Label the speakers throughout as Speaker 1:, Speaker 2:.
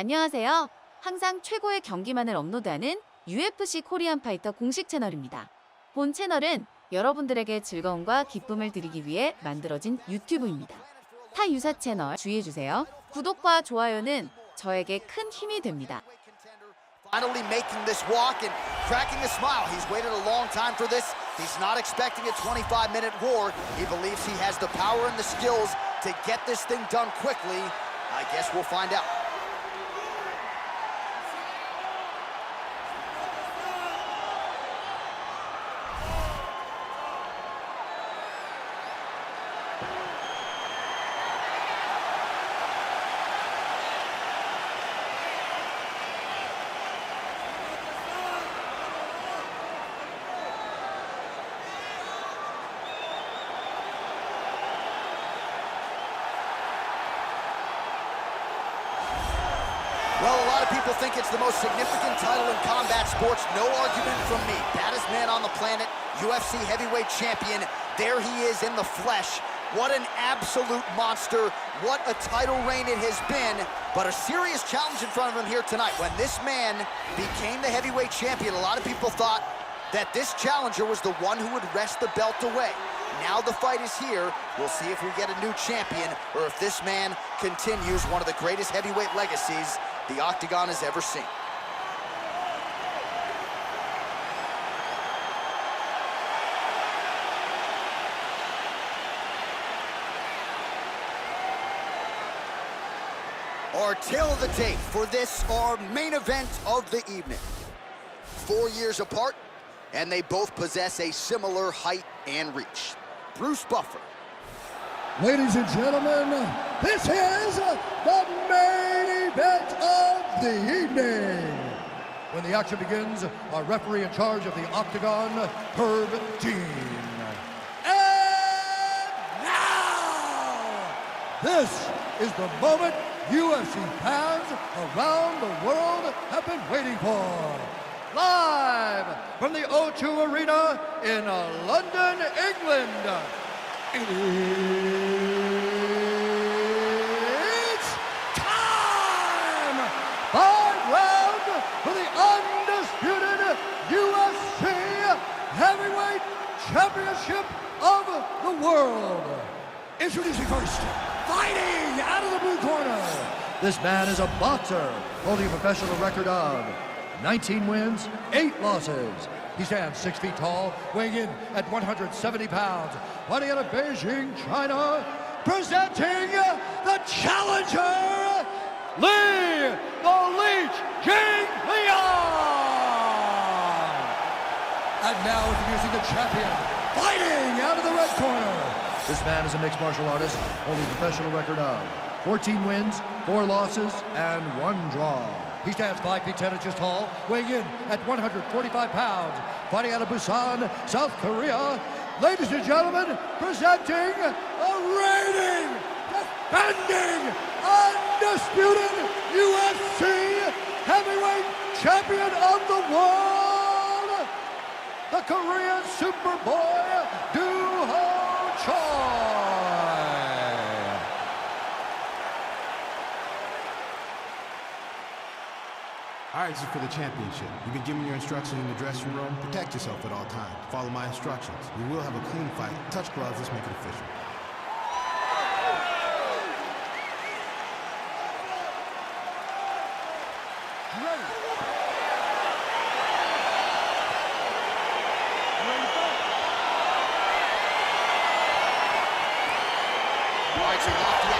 Speaker 1: 안녕하세요. 항상 최고의 경기만을 업로드하는 UFC 코리안파이터 공식 채널입니다. 본 채널은 여러분들에게 즐거움과 기쁨을 드리기 위해 만들어진 유튜브입니다. 타 유사 채널 주의해주세요. 구독과 좋아요는 저에게 큰 힘이 됩니다.
Speaker 2: Finally making this walk and cracking a smile. He's waited a long time for this. He's not expecting a 25-minute war. He believes he has the power and the skills to get this thing done quickly. I guess we'll find out. Well, a lot of people think it's the most significant title in combat sports. No argument from me. Baddest man on the planet, UFC heavyweight champion. There he is in the flesh. What an absolute monster. What a title reign it has been. But a serious challenge in front of him here tonight. When this man became the heavyweight champion, a lot of people thought that this challenger was the one who would wrest the belt away. Now the fight is here. We'll see if we get a new champion or if this man continues one of the greatest heavyweight legacies the Octagon has ever seen. Our tale of the tape for this, our main event of the evening. 4 years apart, and they both possess a similar height and reach. Bruce Buffer.
Speaker 3: Ladies and gentlemen, this is the main event of the evening. When the action begins, our referee in charge of the Octagon, Herb Dean. And now, this is the moment UFC fans around the world have been waiting for. Live from the O2 Arena in London, England. It's time! 5 rounds for the undisputed UFC Heavyweight Championship of the world. Introducing first, fighting out of the blue corner. This man is a boxer holding a professional record of 19 wins, 8 losses. He stands 6 feet tall, weighing in at 170 pounds. Fighting out of Beijing, China, presenting the challenger, Li the Leech Jingliang. And now introducing the champion, fighting out of the red corner. This man is a mixed martial artist, holding a professional record of 14 wins, 4 losses, and 1 draw. He stands 5 feet 10 inches tall, weighing in at 145 pounds. Fighting out of Busan, South Korea. Ladies and gentlemen, presenting the reigning, defending, undisputed UFC heavyweight champion of the world, the Korean Superboy, Doo-Ho Choi.
Speaker 4: All right, this is for the championship. You've been given your instructions in the dressing room. Protect yourself at all times. Follow my instructions. We will have a clean fight. Touch gloves, let's make it official.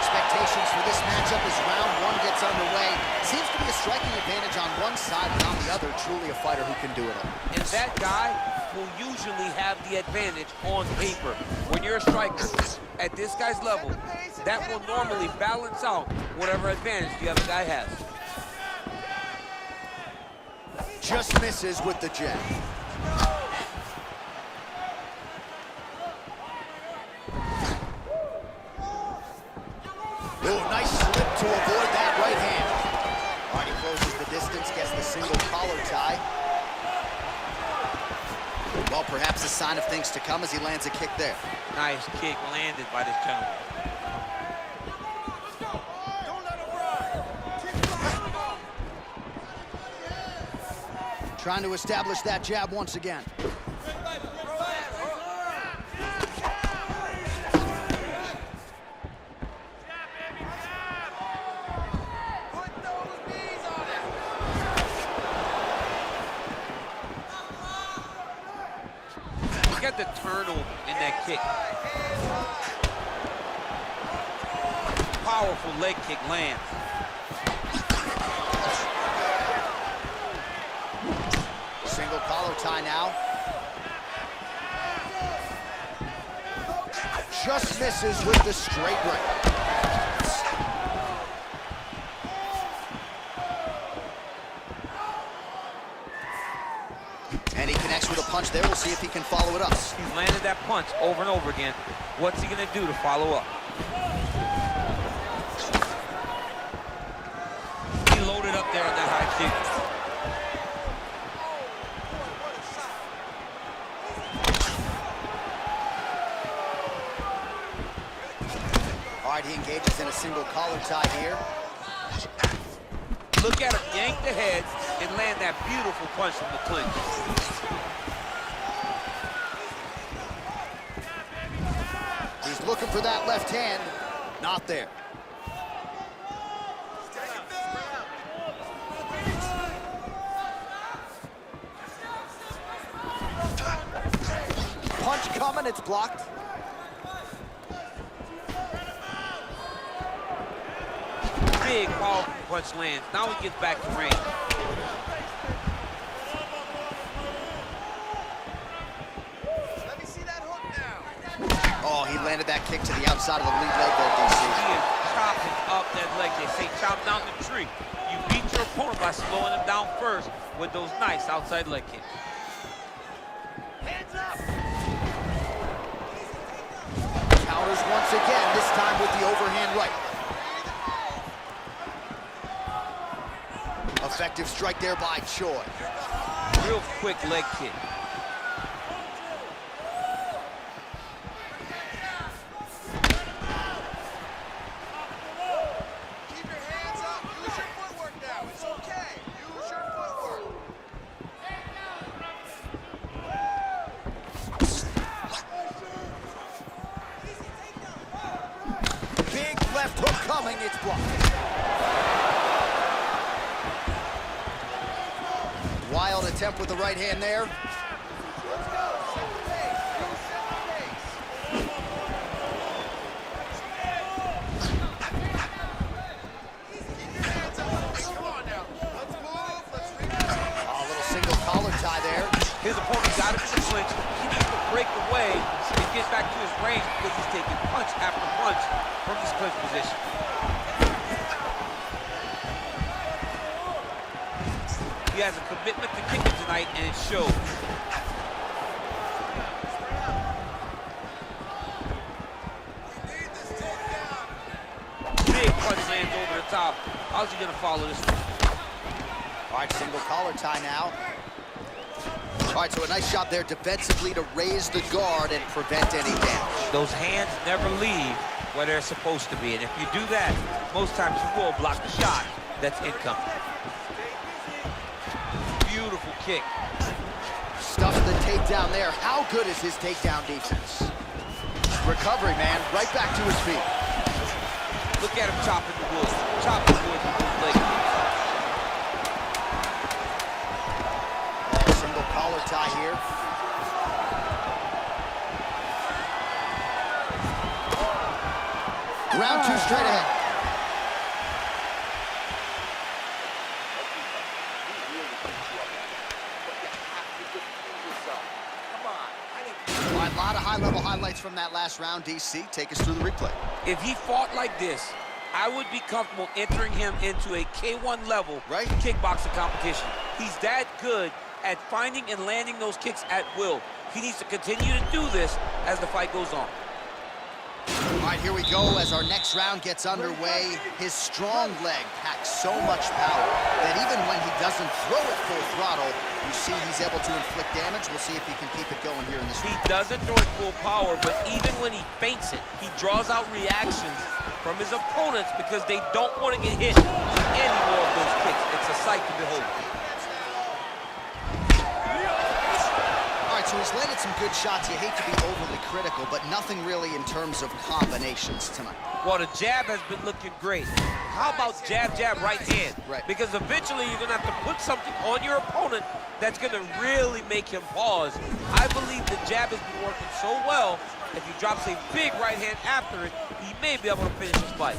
Speaker 2: Expectations for this matchup as round 1 gets underway. Seems to be a striking advantage on one side, but on the other, truly a fighter who can do it all.
Speaker 5: And that guy will usually have the advantage on paper. When you're a striker at this guy's level, that will normally balance out whatever advantage the other guy has.
Speaker 2: Just misses with the jab. Nice slip to avoid that right hand. All right, he closes the distance, gets the single collar tie. Well, perhaps a sign of things to come as he lands a kick there.
Speaker 5: Nice kick landed by this gentleman.
Speaker 2: Trying to establish that jab once again.
Speaker 5: Look at the turnover in that kick. Powerful leg kick lands.
Speaker 2: Single collar tie now. Just misses with the straight right. And he connects with a punch there. We'll see if he can follow it up.
Speaker 5: He's landed that punch over and over again. What's he gonna do to follow up? He loaded up there on that high kick.
Speaker 2: All right, he engages in a single collar tie here.
Speaker 5: Look at him yank the head and land that beautiful punch from the clinch.
Speaker 2: He's looking for that left hand. Not there. Punch coming, it's blocked.
Speaker 5: Big, powerful punch lands. Now he gets back to range.
Speaker 6: Let me see that hook now.
Speaker 2: Oh, he landed that kick to the outside of the lead leg there, DC.
Speaker 5: He is chopping up that leg. They say chop down the tree. You beat your opponent by slowing him down first with those nice outside leg kicks.
Speaker 6: Hands up.
Speaker 2: Counters once again, this time with the overhand right. Effective strike there by Choi.
Speaker 5: Real quick leg kick.
Speaker 6: Keep your hands up. Use your footwork now. It's okay. Use your footwork.
Speaker 2: Big left hook coming, it's blocked. Wild attempt with the right hand there.
Speaker 6: Let's go. Set the pace. Use set the pace. Keep your hands up. Come on now. Let's move. Let's rebound.
Speaker 2: A little single collar tie there.
Speaker 5: His opponent got him in the clinch. He needs to break away and get back to his range because he's taking punch after punch from this clinch position. He has a commitment to kicking tonight, and it shows.
Speaker 6: We need this takedown.
Speaker 5: Big punch lands over the top. How's he gonna follow this one?
Speaker 2: All right, single collar tie now. All right, so a nice shot there defensively to raise the guard and prevent any damage.
Speaker 5: Those hands never leave where they're supposed to be, and if you do that, most times you will block the shot that's incoming. Beautiful kick.
Speaker 2: Stuffs the takedown there. How good is his takedown defense? Recovery, man. Right back to his feet.
Speaker 5: Look at him chopping the wood. Chopping the wood with his leg.
Speaker 2: Single collar tie here. Round two straight ahead. All right, a lot of high-level highlights from that last round, DC. Take us through the replay.
Speaker 5: If he fought like this, I would be comfortable entering him into a K1 level
Speaker 2: Right.
Speaker 5: kickboxing competition. He's that good at finding and landing those kicks at will. He needs to continue to do this as the fight goes on.
Speaker 2: All right, here we go as our next round gets underway. His strong leg packs so much power that even when he doesn't throw it full throttle, you see he's able to inflict damage. We'll see if he can keep it going here in this
Speaker 5: He
Speaker 2: round.
Speaker 5: doesn't throw it full power, but even when he feints it, he draws out reactions from his opponents because they don't want to get hit with any more of those kicks. It's a sight to behold.
Speaker 2: good shots. You hate to be overly critical, but nothing really in terms of combinations tonight.
Speaker 5: Well, the jab has been looking great. How about jab, jab, right hand?
Speaker 2: Right.
Speaker 5: Because eventually you're going to have to put something on your opponent that's going to really make him pause. I believe the jab has been working so well, if he drops a big right hand after it, he may be able to finish his fight.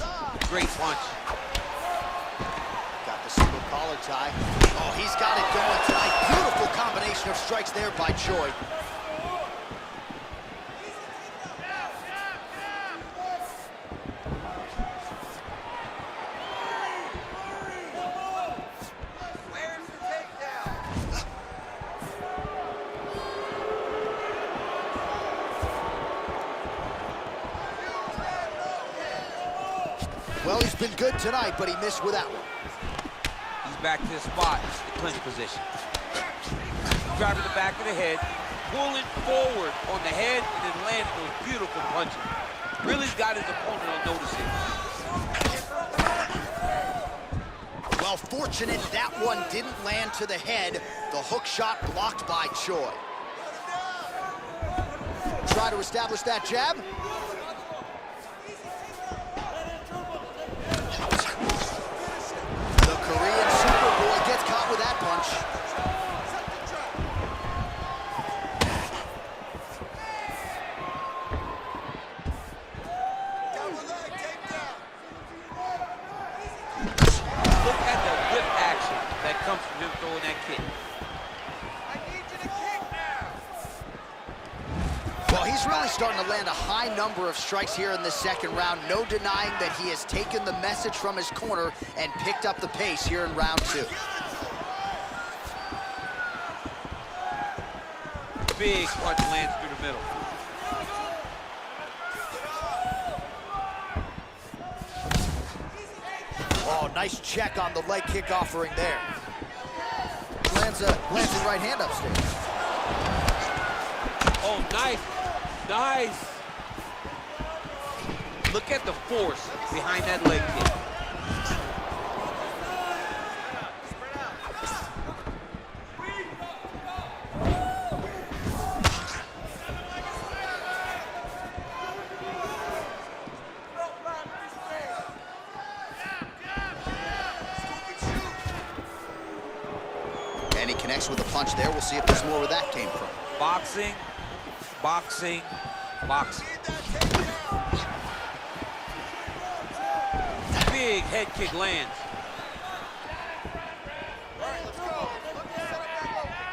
Speaker 5: Great punch.
Speaker 2: Got the single collar tie. Oh, he's got it going tonight. Beautiful combination of strikes there by Choi. Well, he's been good tonight, but he missed with that one.
Speaker 5: He's back to his spot, the clinch position. Driving the back of the head, pulling forward on the head, and then landing those beautiful punches. Really got his opponent on noticing.
Speaker 2: Well, fortunate that one didn't land to the head. The hook shot blocked by Choi. Try to establish that jab. The Korean Superboy gets caught with that punch.
Speaker 5: Look at the whip action that comes from him throwing that kick.
Speaker 6: I need you to kick now.
Speaker 2: Well, he's really starting to land a high number of strikes here in the second round. No denying that he has taken the message from his corner and picked up the pace here in round two.
Speaker 5: Big punch lands through the middle.
Speaker 2: Oh, nice check on the leg kick offering there. Lands a right hand upstairs.
Speaker 5: Oh, nice. Nice. Look at the force behind that leg kick.
Speaker 2: And he connects with a punch there. We'll see if there's more where that came from.
Speaker 5: Boxing, boxing, boxing. Big head kick lands.
Speaker 6: All right, let's go. Let me set up that low kick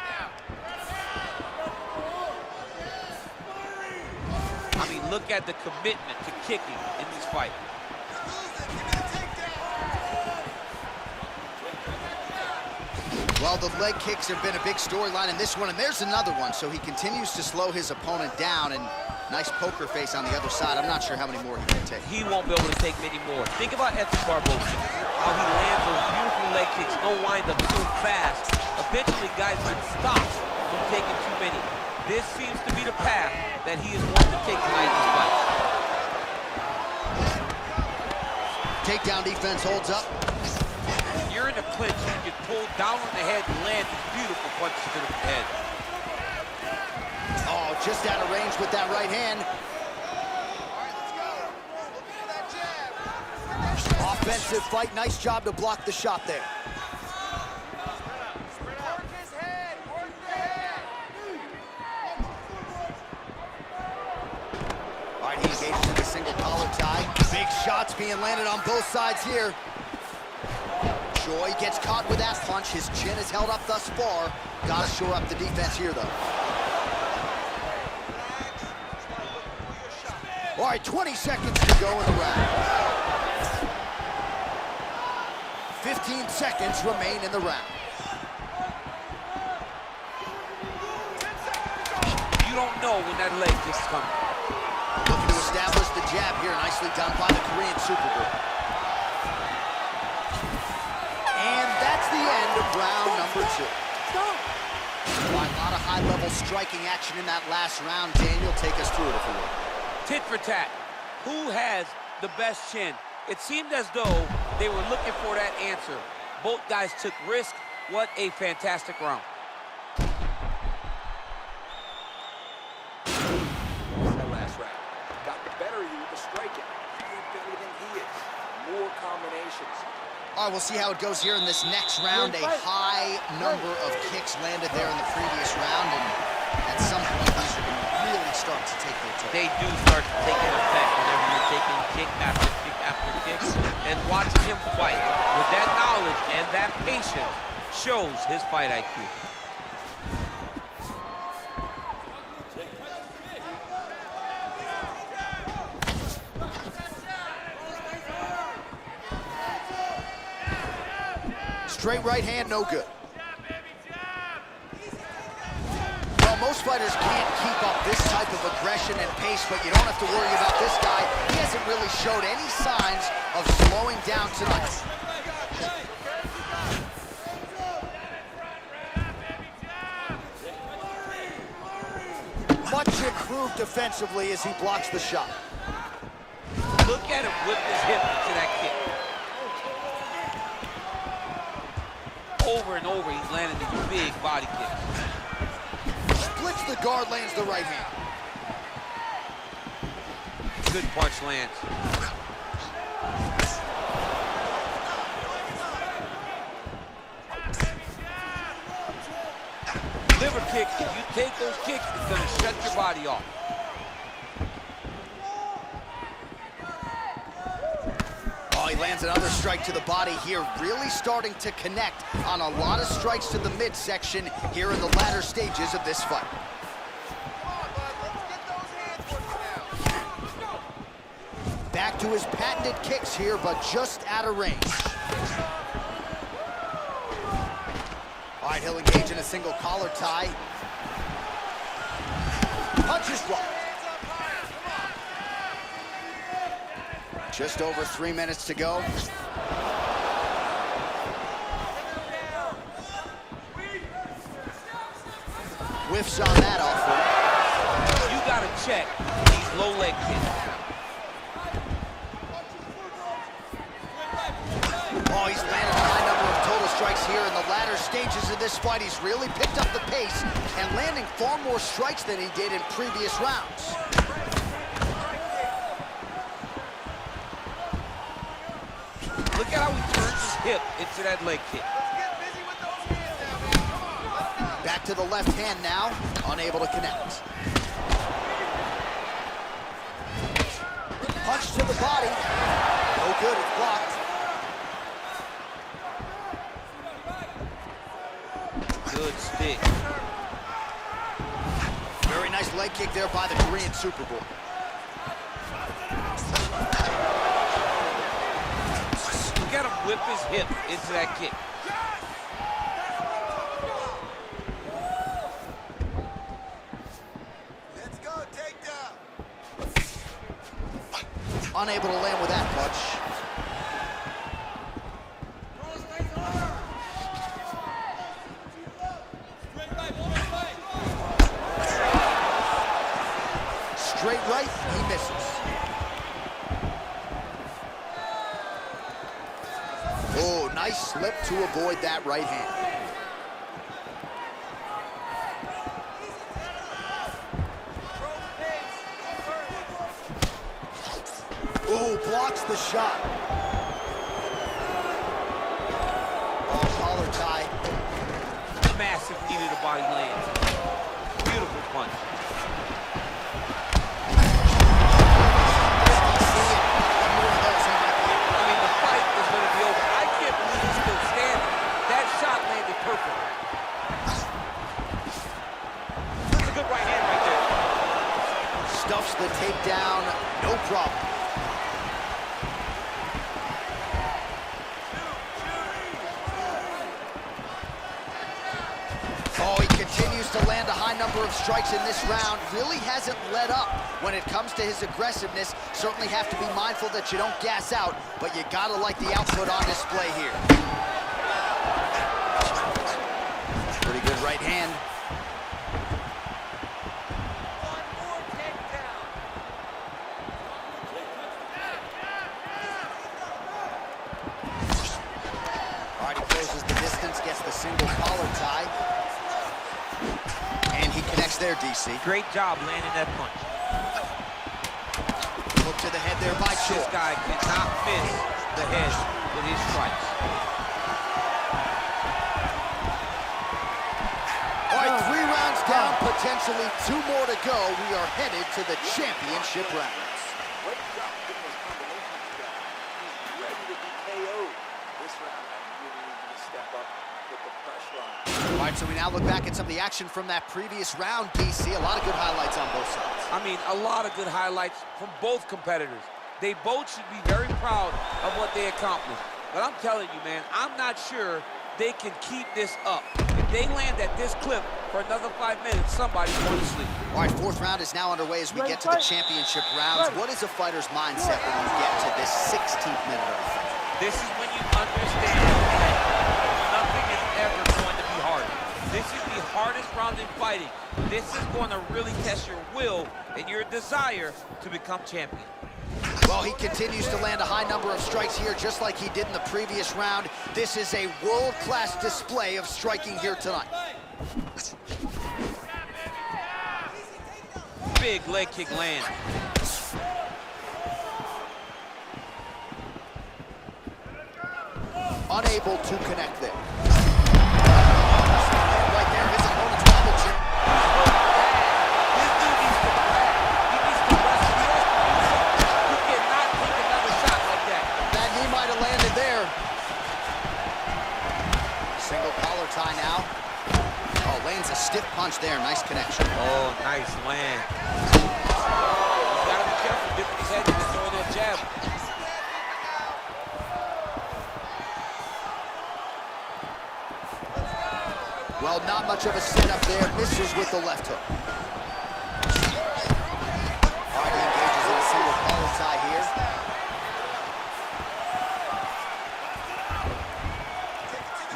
Speaker 6: now.
Speaker 5: I mean, look at the commitment to kicking in this fight.
Speaker 6: Give me the takedown.
Speaker 2: Well, the leg kicks have been a big storyline in this one, and there's another one. So he continues to slow his opponent down, and nice poker face on the other side. I'm not sure how many more he can take.
Speaker 5: He won't be able to take many more. Think about Edson Barboza, how he lands those beautiful leg kicks, no wind-up so fast. Eventually, guys get stopped from taking too many. This seems to be the path that he is wanting to take tonight in this fight.
Speaker 2: Takedown defense holds up.
Speaker 5: You're in a clinch, you get pulled down on the head and land these beautiful punches to the head.
Speaker 2: Oh, just out of range with that right hand.
Speaker 6: All right, let's go. Looking for that jab.
Speaker 2: Offensive fight. Nice job to block the shot there.
Speaker 6: Work his head. Work the head.
Speaker 2: All right, he engages in a single collar tie. Big shots being landed on both sides here. Choi gets caught with that punch. His chin is held up thus far. Gotta shore up the defense here, though. All right, 20 seconds to go in the round. 15 seconds remain in the round.
Speaker 5: You don't know when that leg kick's coming.
Speaker 2: Looking to establish the jab here. Nicely done by the Korean Superboy. And that's the end of round number two. Well, a lot of high-level striking action in that last round. Daniel, take us through it if you will.
Speaker 5: Tit for tat. Who has the best chin? It seemed as though they were looking for that answer. Both guys took risk. What a fantastic round.
Speaker 6: combinations.
Speaker 2: All right, we'll see how it goes here in this next round. A high number of kicks landed there in the previous round, and at some point, these are going to really start to take their toll.
Speaker 5: They do start to take an effect whenever you're taking kick after kick after kick. And watching him fight with that knowledge and that patience shows his fight IQ.
Speaker 2: Straight right hand, no good. Well, most fighters can't keep up this type of aggression and pace, but you don't have to worry about this guy. He hasn't really showed any signs of slowing down tonight. Much improved defensively as he blocks the shot.
Speaker 5: Look at him whip his hip to that kick. Over and over, he's landing these big body kicks.
Speaker 2: Splits the guard, lands the right hand.
Speaker 5: Good punch lands. Liver kick, if you take those kicks, it's gonna shut your body off.
Speaker 2: He lands another strike to the body here, really starting to connect on a lot of strikes to the midsection here in the latter stages of this fight.
Speaker 6: Come on, bud. Let's get those hands working now.
Speaker 2: Back to his patented kicks here, but just out of range. All right, he'll engage in a single collar tie. Punches blocked. Just over 3 minutes to go. Whiffs on that offering.
Speaker 5: You gotta check these low leg kicks.
Speaker 2: Oh, he's landed a high number of total strikes here in the latter stages of this fight. He's really picked up the pace and landing far more strikes than he did in previous rounds.
Speaker 5: Look at how he turns his hip into that leg kick.
Speaker 6: Let's get busy with those hands now, man. Come on, let's go.
Speaker 2: Back to the left hand now, unable to connect. Punch to the body. No good, it's blocked.
Speaker 5: Good stick.
Speaker 2: Very nice leg kick there by the Korean Superboy.
Speaker 5: Look at him whip his hip into that kick.
Speaker 6: Let's go, takedown.
Speaker 2: Unable to land with that punch. Straight right, he misses. Oh, nice slip to avoid that right hand. Oh, blocks the shot. Oh, collar tie.
Speaker 5: Massive knee to the body lands. Beautiful punch. I mean, the fight is going to be over. I can't believe he's still standing. That shot landed perfect. That's a good right hand right there.
Speaker 2: Stuffs the takedown, no problem. Oh, he continues to land a high number of strikes in this round. Really hasn't let up when it comes to his aggressiveness. Certainly have to be mindful that you don't gas out, but you gotta like the output on display here. Pretty good right hand. All right, he closes the distance, gets the single collar tie. And he connects there, DC.
Speaker 5: Great job landing that punch.
Speaker 2: Hook to the head there by Choi.
Speaker 5: This guy cannot miss the head with his strikes.
Speaker 2: All right, 3 rounds down, potentially 2 more to go. We are headed to the championship rounds. All right, so we now look back at some of the action from that previous round, DC. A lot of good highlights on both sides.
Speaker 5: I mean, a lot of good highlights from both competitors. They both should be very proud of what they accomplished. But I'm telling you, man, I'm not sure they can keep this up. If they land at this clip for another 5 minutes, somebody's going to sleep.
Speaker 2: All right, 4th round is now underway as we get to the championship rounds. What is a fighter's mindset when you get to this 16th minute of the fight?
Speaker 5: This is when you understand that nothing is ever going to be hard. This is the hardest round in fighting. This is going to really test your will and your desire to become champion.
Speaker 2: Well, he continues to land a high number of strikes here, just like he did in the previous round. This is a world-class display of striking here tonight.
Speaker 5: Big leg kick land.
Speaker 2: Unable to connect there. Right there, his opponent's wobble chin.
Speaker 5: This dude needs to rest. He needs to rest. He cannot take another shot like that.
Speaker 2: That knee might have landed there. Single collar tie now. Oh, lands a stiff punch there. Nice connection.
Speaker 5: Oh, nice land. He's got to be careful dipping his head and throwing that jab.
Speaker 2: Well, not much of a setup there. Misses with the left hook. All right, he engages in a single collar tie here.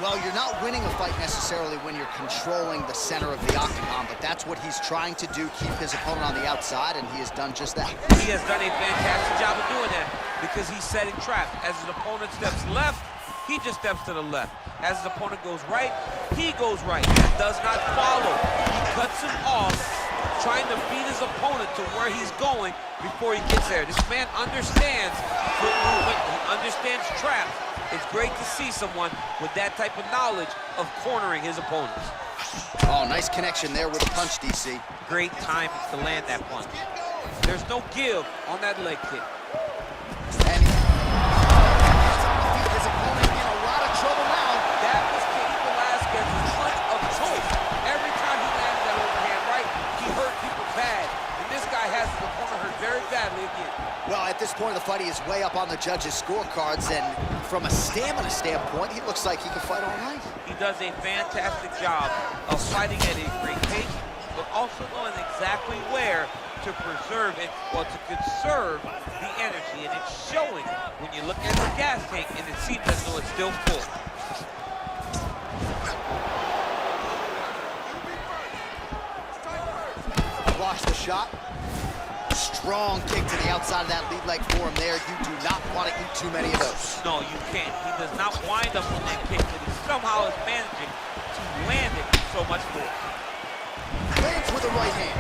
Speaker 2: Well, you're not winning a fight necessarily when you're controlling the center of the octagon, but that's what he's trying to do, keep his opponent on the outside, and he has done just that.
Speaker 5: He has done a fantastic job of doing that because he's setting traps. As his opponent steps left, he just steps to the left. As his opponent goes right, he goes right. He does not follow. He cuts him off, trying to beat his opponent to where he's going before he gets there. This man understands foot movement. He understands traps. It's great to see someone with that type of knowledge of cornering his opponents.
Speaker 2: Oh, nice connection there with a punch, DC.
Speaker 5: Great time to land that punch. There's no give on that leg kick.
Speaker 2: And his opponent in a lot of trouble now.
Speaker 5: That was Cain Velasquez's punch of choice. Every time he lands that overhand right, he hurt people bad. And this guy has his opponent hurt very badly again.
Speaker 2: Well, at this point of the fight, he is way up on the judges' scorecards, and from a stamina standpoint, he looks like he can fight all night.
Speaker 5: He does a fantastic job of fighting at a great pace, but also knowing exactly where to preserve it, or to conserve the energy. And it's showing when you look at the gas tank, and it seems as though it's still full.
Speaker 2: Blocks the shot. Strong kick to the outside of that lead leg for him there. You do not want to eat too many of those.
Speaker 5: No, you can't. He does not wind up on that kick, but he somehow is managing to land it with so much force.
Speaker 2: Lands with the right hand.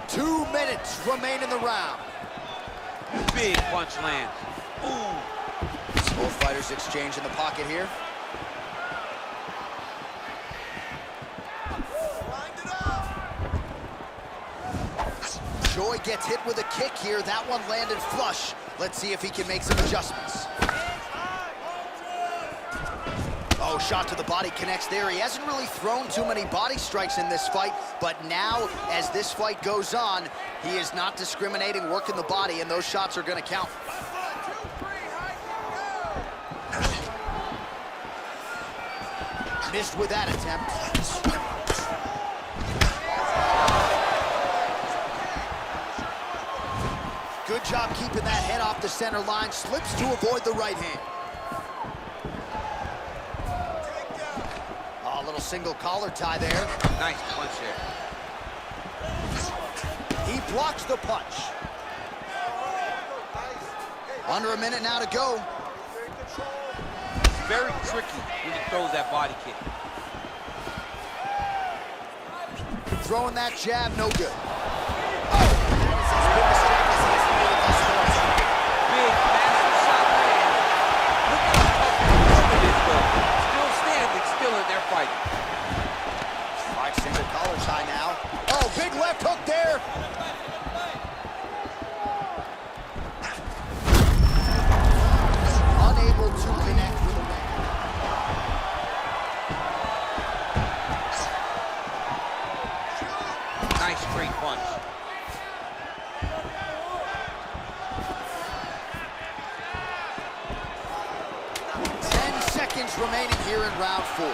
Speaker 2: 2 minutes remain in the round.
Speaker 5: Big punch lands. Ooh.
Speaker 2: Both fighters exchange in the pocket here. Joy gets hit with a kick here. That one landed flush. Let's see if he can make some adjustments. Oh, shot to the body connects there. He hasn't really thrown too many body strikes in this fight, but now, as this fight goes on, he is not discriminating, working the body, and those shots are going to count. Missed with that attempt. Good job keeping that head off the center line. Slips to avoid the right hand. Oh, a little single collar tie there.
Speaker 5: Nice punch there.
Speaker 2: He blocks the punch. Under a minute now to go.
Speaker 5: Very tricky when he throws that body kick.
Speaker 2: Throwing that jab, no good. Oh, that is his biggest seconds remaining here in round 4.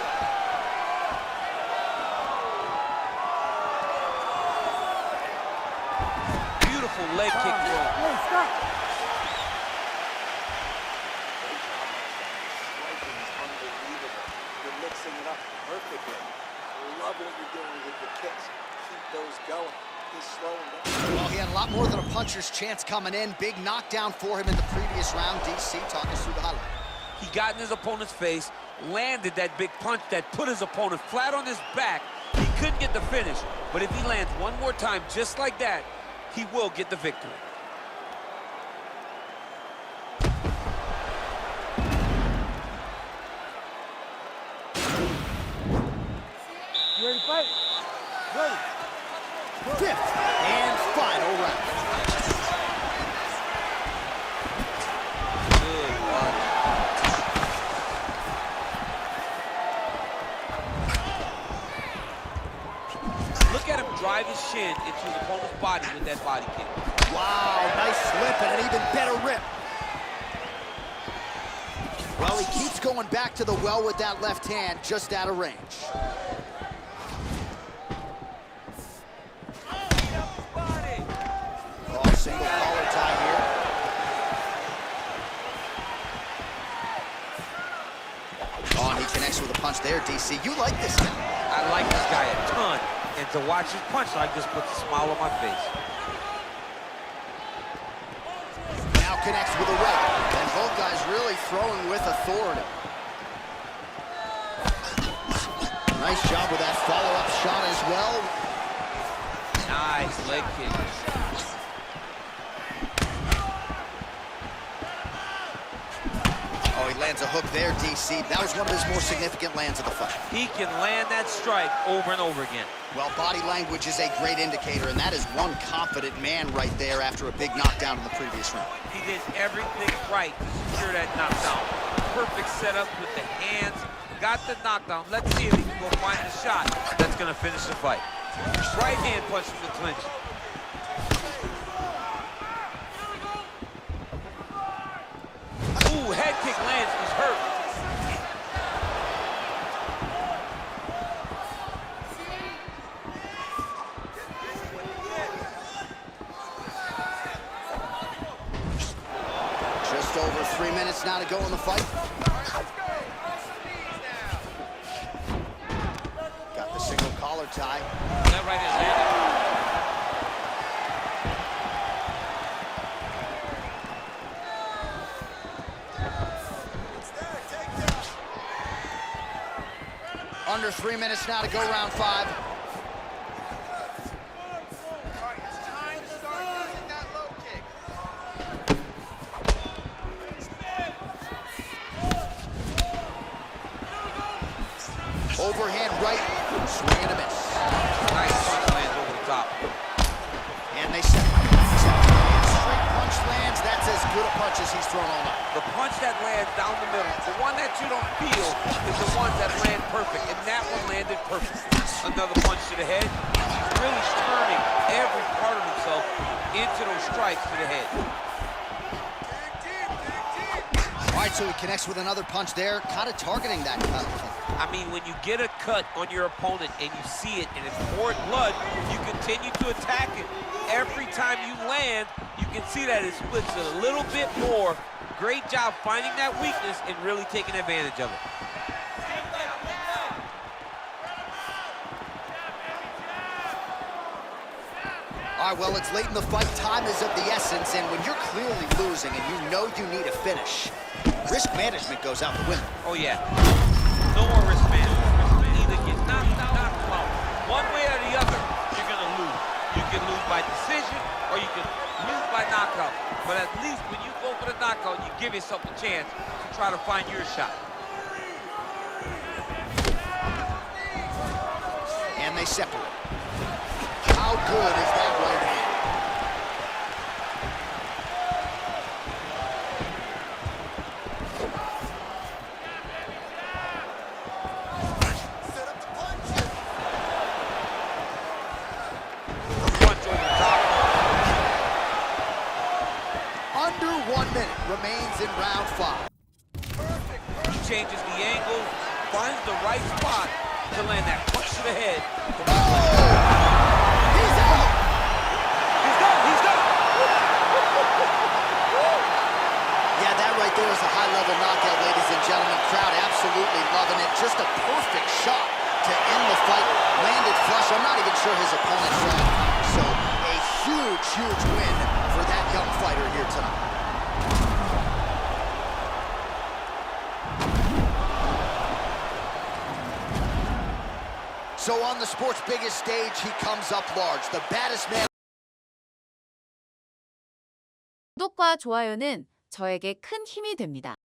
Speaker 5: Beautiful leg kick throw.
Speaker 6: You're mixing it up perfectly. Love what you're doing with the kicks. Keep those going. He's slowing down.
Speaker 2: Well, he had a lot more than a puncher's chance coming in. Big knockdown for him in the previous round. DC, talk us through the highlight.
Speaker 5: He got in his opponent's face, landed that big punch that put his opponent flat on his back. He couldn't get the finish, but if he lands one more time just like that, he will get the victory.
Speaker 6: You ready to fight? Ready.
Speaker 2: Fifth and final round.
Speaker 5: Good punch. Look at him drive his shin into his opponent's body with that body kick.
Speaker 2: Wow, nice slip and an even better rip. Well, he keeps going back to the well with that left hand, just out of range. Oh, single collar tie here. Oh, and he connects with a punch there, DC. You like this guy.
Speaker 5: I like this guy a ton, and to watch his punch like this puts a smile on my face.
Speaker 2: Now connects with a right. And both guys really throwing with authority. Nice job with that follow-up shot as well.
Speaker 5: Nice leg kick.
Speaker 2: Oh, he lands a hook there, DC. That was one of his more significant lands of the fight.
Speaker 5: He can land that strike over and over again.
Speaker 2: Well, body language is a great indicator, and that is one confident man right there after a big knockdown in the previous round.
Speaker 5: He did everything right to secure that knockdown. Perfect setup with the hands. Got the knockdown. Let's see if he can go find the shot that's going to finish the fight. Right hand punches the clinch. Ooh, head kick lands. He's hurt.
Speaker 2: Just over 3 minutes now to go in the fight. Got the single collar tie.
Speaker 5: That right hand landed.
Speaker 2: Under 3 minutes now to go round 5.
Speaker 6: All right, it's time to start using that low kick.
Speaker 2: Overhand right, swing and a miss.
Speaker 5: Nice punch lands over the top.
Speaker 2: And they separate. Straight punch lands, that's as good a punch as he's thrown all night.
Speaker 5: The punch that lands down the middle, the one that you don't feel, is the ones that land perfect, and that one landed perfect. Another punch to the head. He's really turning every part of himself into those strikes to the head.
Speaker 2: All right, so he connects with another punch there, kind of targeting that cut.
Speaker 5: I mean, when you get a cut on your opponent and you see it and it's pouring blood, you continue to attack it. Every time you land, you can see that it splits it a little bit more. Great job finding that weakness and really taking advantage of it.
Speaker 2: All right, well, it's late in the fight. Time is of the essence, and when you're clearly losing and you know you need a finish, risk management goes out the window.
Speaker 5: Oh, yeah. No more risk management. Either get knocked out. One way or the other, you're going to lose. You can lose by decision or you can lose by knockout. But at least when you go for the knockout, you give yourself a chance to try to find your shot.
Speaker 2: And they separate. How good is that right hand?
Speaker 6: Set up the punch.
Speaker 5: Punch over the top.
Speaker 2: Under 1 minute remains in round 5.
Speaker 5: He changes the the angle, finds the right spot to land that punch to the head.
Speaker 2: He's out!
Speaker 5: He's done, he's done!
Speaker 2: Yeah, that right there is a high-level knockout, ladies and gentlemen. Crowd absolutely loving it. Just a perfect shot to end the fight. Landed flush. I'm not even sure his opponent saw it coming. So a huge, huge win for that young fighter here tonight. So on the sport's biggest stage, he comes up large. The baddest man.
Speaker 1: 구독과 좋아요는 저에게 큰 힘이 됩니다.